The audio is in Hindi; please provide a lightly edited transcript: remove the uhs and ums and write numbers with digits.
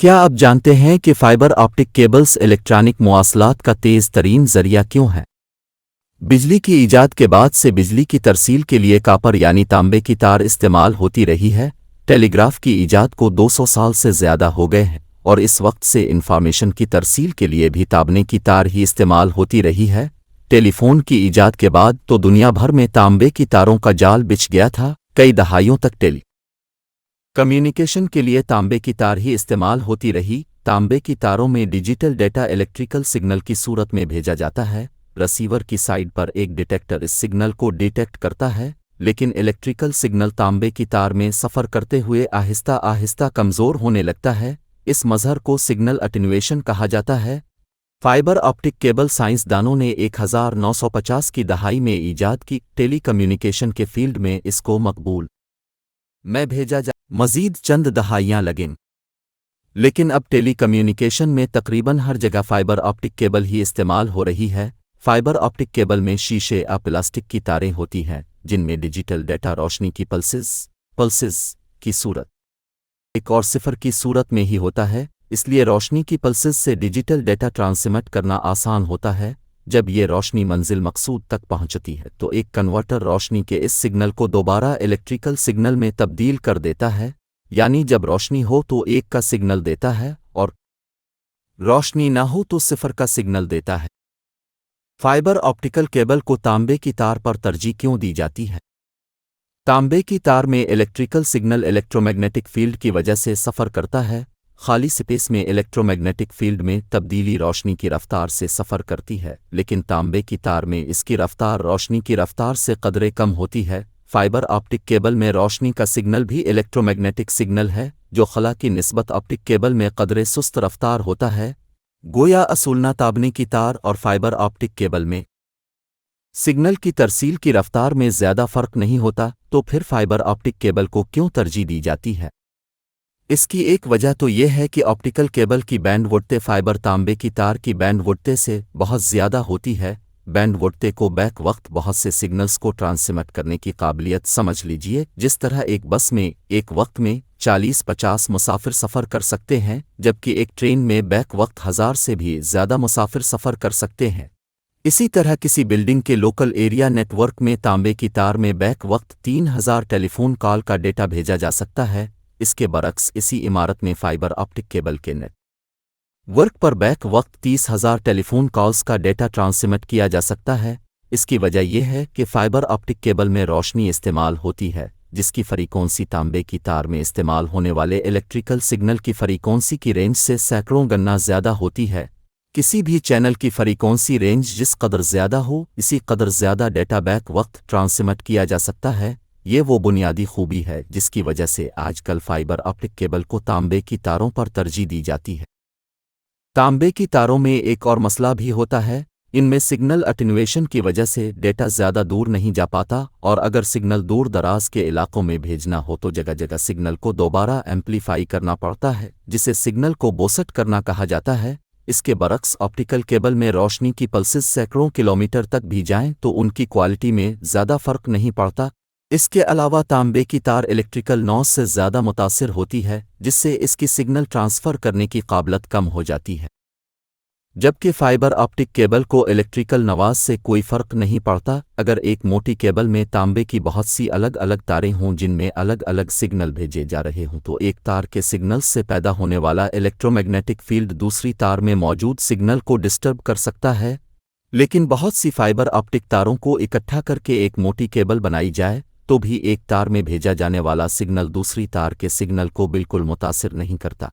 क्या आप जानते हैं कि फाइबर ऑप्टिक केबल्स इलेक्ट्रॉनिक मवासलात का तेज़ तरीन ज़रिया क्यों है? बिजली की ईजाद के बाद से बिजली की तरसील के लिए कापर यानी तांबे की तार इस्तेमाल होती रही है। टेलीग्राफ की ईजाद को 200 साल से ज़्यादा हो गए हैं और इस वक्त से इंफॉर्मेशन की तरसील के लिए भी तांबे की तार ही इस्तेमाल होती रही है। टेलीफोन की ईजाद के बाद तो दुनिया भर में तांबे की तारों का जाल बिछ गया था। कई दहाइयों तक कम्युनिकेशन के लिए तांबे की तार ही इस्तेमाल होती रही। तांबे की तारों में डिजिटल डेटा इलेक्ट्रिकल सिग्नल की सूरत में भेजा जाता है। रिसीवर की साइड पर एक डिटेक्टर इस सिग्नल को डिटेक्ट करता है, लेकिन इलेक्ट्रिकल सिग्नल तांबे की तार में सफ़र करते हुए आहिस्ता आहिस्ता कमज़ोर होने लगता है। इस मज़हर को सिग्नल अटेन्युएशन कहा जाता है। फाइबर ऑप्टिक केबल साइंसदानों ने 1950 की दहाई में ईजाद की। टेलीकम्युनिकेशन के फील्ड में इसको मकबूल में भेजा जा मज़ीद चंद दहाइयाँ लगें, लेकिन अब टेलीकम्युनिकेशन में तकरीबन हर जगह फाइबर ऑप्टिक केबल ही इस्तेमाल हो रही है। फाइबर ऑप्टिक केबल में शीशे या प्लास्टिक की तारें होती हैं, जिनमें डिजिटल डेटा रोशनी की पल्सेस की सूरत एक और सिफर की सूरत में ही होता है। इसलिए रोशनी की पल्सेस से डिजिटल डेटा ट्रांसमिट करना आसान होता है। जब ये रोशनी मंजिल मकसूद तक पहुंचती है तो एक कन्वर्टर रोशनी के इस सिग्नल को दोबारा इलेक्ट्रिकल सिग्नल में तब्दील कर देता है। यानी जब रोशनी हो तो एक का सिग्नल देता है और रोशनी ना हो तो सिफर का सिग्नल देता है। फाइबर ऑप्टिकल केबल को तांबे की तार पर तरजीह क्यों दी जाती है? तांबे की तार में इलेक्ट्रिकल सिग्नल इलेक्ट्रोमैग्नेटिक फील्ड की वजह से सफ़र करता है। खाली स्पेस में इलेक्ट्रोमैग्नेटिक फील्ड में तब्दीली रोशनी की रफ्तार से सफ़र करती है, लेकिन तांबे की तार में इसकी रफ्तार रोशनी की रफ्तार से कदरे कम होती है। फाइबर ऑप्टिक केबल में रोशनी का सिग्नल भी इलेक्ट्रोमैग्नेटिक सिग्नल है, जो खला की निस्बत ऑप्टिक केबल में कदरे सुस्त रफ्तार होता है। गोया असूलना तांबे की तार और फाइबर ऑप्टिक केबल में सिग्नल की तरसील की रफ्तार में ज़्यादा फ़र्क नहीं होता, तो फिर फाइबर ऑप्टिक केबल को क्यों तरजीह दी जाती है? इसकी एक वजह तो यह है कि ऑप्टिकल केबल की बैंडविड्थ फाइबर तांबे की तार की बैंडविड्थ से बहुत ज़्यादा होती है। बैंडविड्थ को बैक वक्त बहुत से सिग्नल्स को ट्रांसमिट करने की काबिलियत समझ लीजिए। जिस तरह एक बस में एक वक्त में 40-50 मुसाफिर सफ़र कर सकते हैं, जबकि एक ट्रेन में बैक वक्त 1000 से भी ज़्यादा मुसाफिर सफ़र कर सकते हैं। इसी तरह किसी बिल्डिंग के लोकल एरिया नेटवर्क में तांबे की तार में बैक वक्त 3000 टेलीफोन कॉल का डेटा भेजा जा सकता है। इसके बरक्स इसी इमारत में फाइबर ऑप्टिक केबल के नेटवर्क पर बैक वक्त 30,000 टेलीफोन कॉल्स का डेटा ट्रांसमिट किया जा सकता है। इसकी वजह यह है कि फाइबर ऑप्टिक केबल में रोशनी इस्तेमाल होती है, जिसकी फ्रीक्वेंसी तांबे की तार में इस्तेमाल होने वाले इलेक्ट्रिकल सिग्नल की फ्रीक्वेंसी की रेंज से सैकड़ों गुना ज़्यादा होती है। किसी भी चैनल की फ्रीक्वेंसी रेंज जिस कदर ज़्यादा हो, इसी कदर ज़्यादा डेटा बैक वक्त ट्रांसमिट किया जा सकता है। ये वो बुनियादी खूबी है जिसकी वजह से आजकल फाइबर ऑप्टिक केबल को तांबे की तारों पर तरजीह दी जाती है। तांबे की तारों में एक और मसला भी होता है। इनमें सिग्नल अटेन्युएशन की वजह से डेटा ज़्यादा दूर नहीं जा पाता, और अगर सिग्नल दूर दराज के इलाकों में भेजना हो तो जगह जगह सिग्नल को दोबारा एम्प्लीफाई करना पड़ता है, जिसे सिग्नल को बोसट करना कहा जाता है। इसके बरक्स ऑप्टिकल केबल में रोशनी की पल्सेस सैकड़ों किलोमीटर तक भी जाएं तो उनकी क्वालिटी में ज़्यादा फ़र्क नहीं पड़ता। इसके अलावा तांबे की तार इलेक्ट्रिकल नॉइज़ से ज़्यादा मुतासिर होती है, जिससे इसकी सिग्नल ट्रांसफ़र करने की काबिलियत कम हो जाती है। जबकि फाइबर ऑप्टिक केबल को इलेक्ट्रिकल नवाज से कोई फ़र्क नहीं पड़ता। अगर एक मोटी केबल में तांबे की बहुत सी अलग अलग तारें हों जिनमें अलग अलग सिग्नल भेजे जा रहे हों, तो एक तार के सिग्नल से पैदा होने वाला इलेक्ट्रोमैग्नेटिक फील्ड दूसरी तार में मौजूद सिग्नल को डिस्टर्ब कर सकता है। लेकिन बहुत सी फाइबर ऑप्टिक तारों को इकट्ठा करके एक मोटी केबल बनाई जाए तो भी एक तार में भेजा जाने वाला सिग्नल दूसरी तार के सिग्नल को बिल्कुल मुतासिर नहीं करता।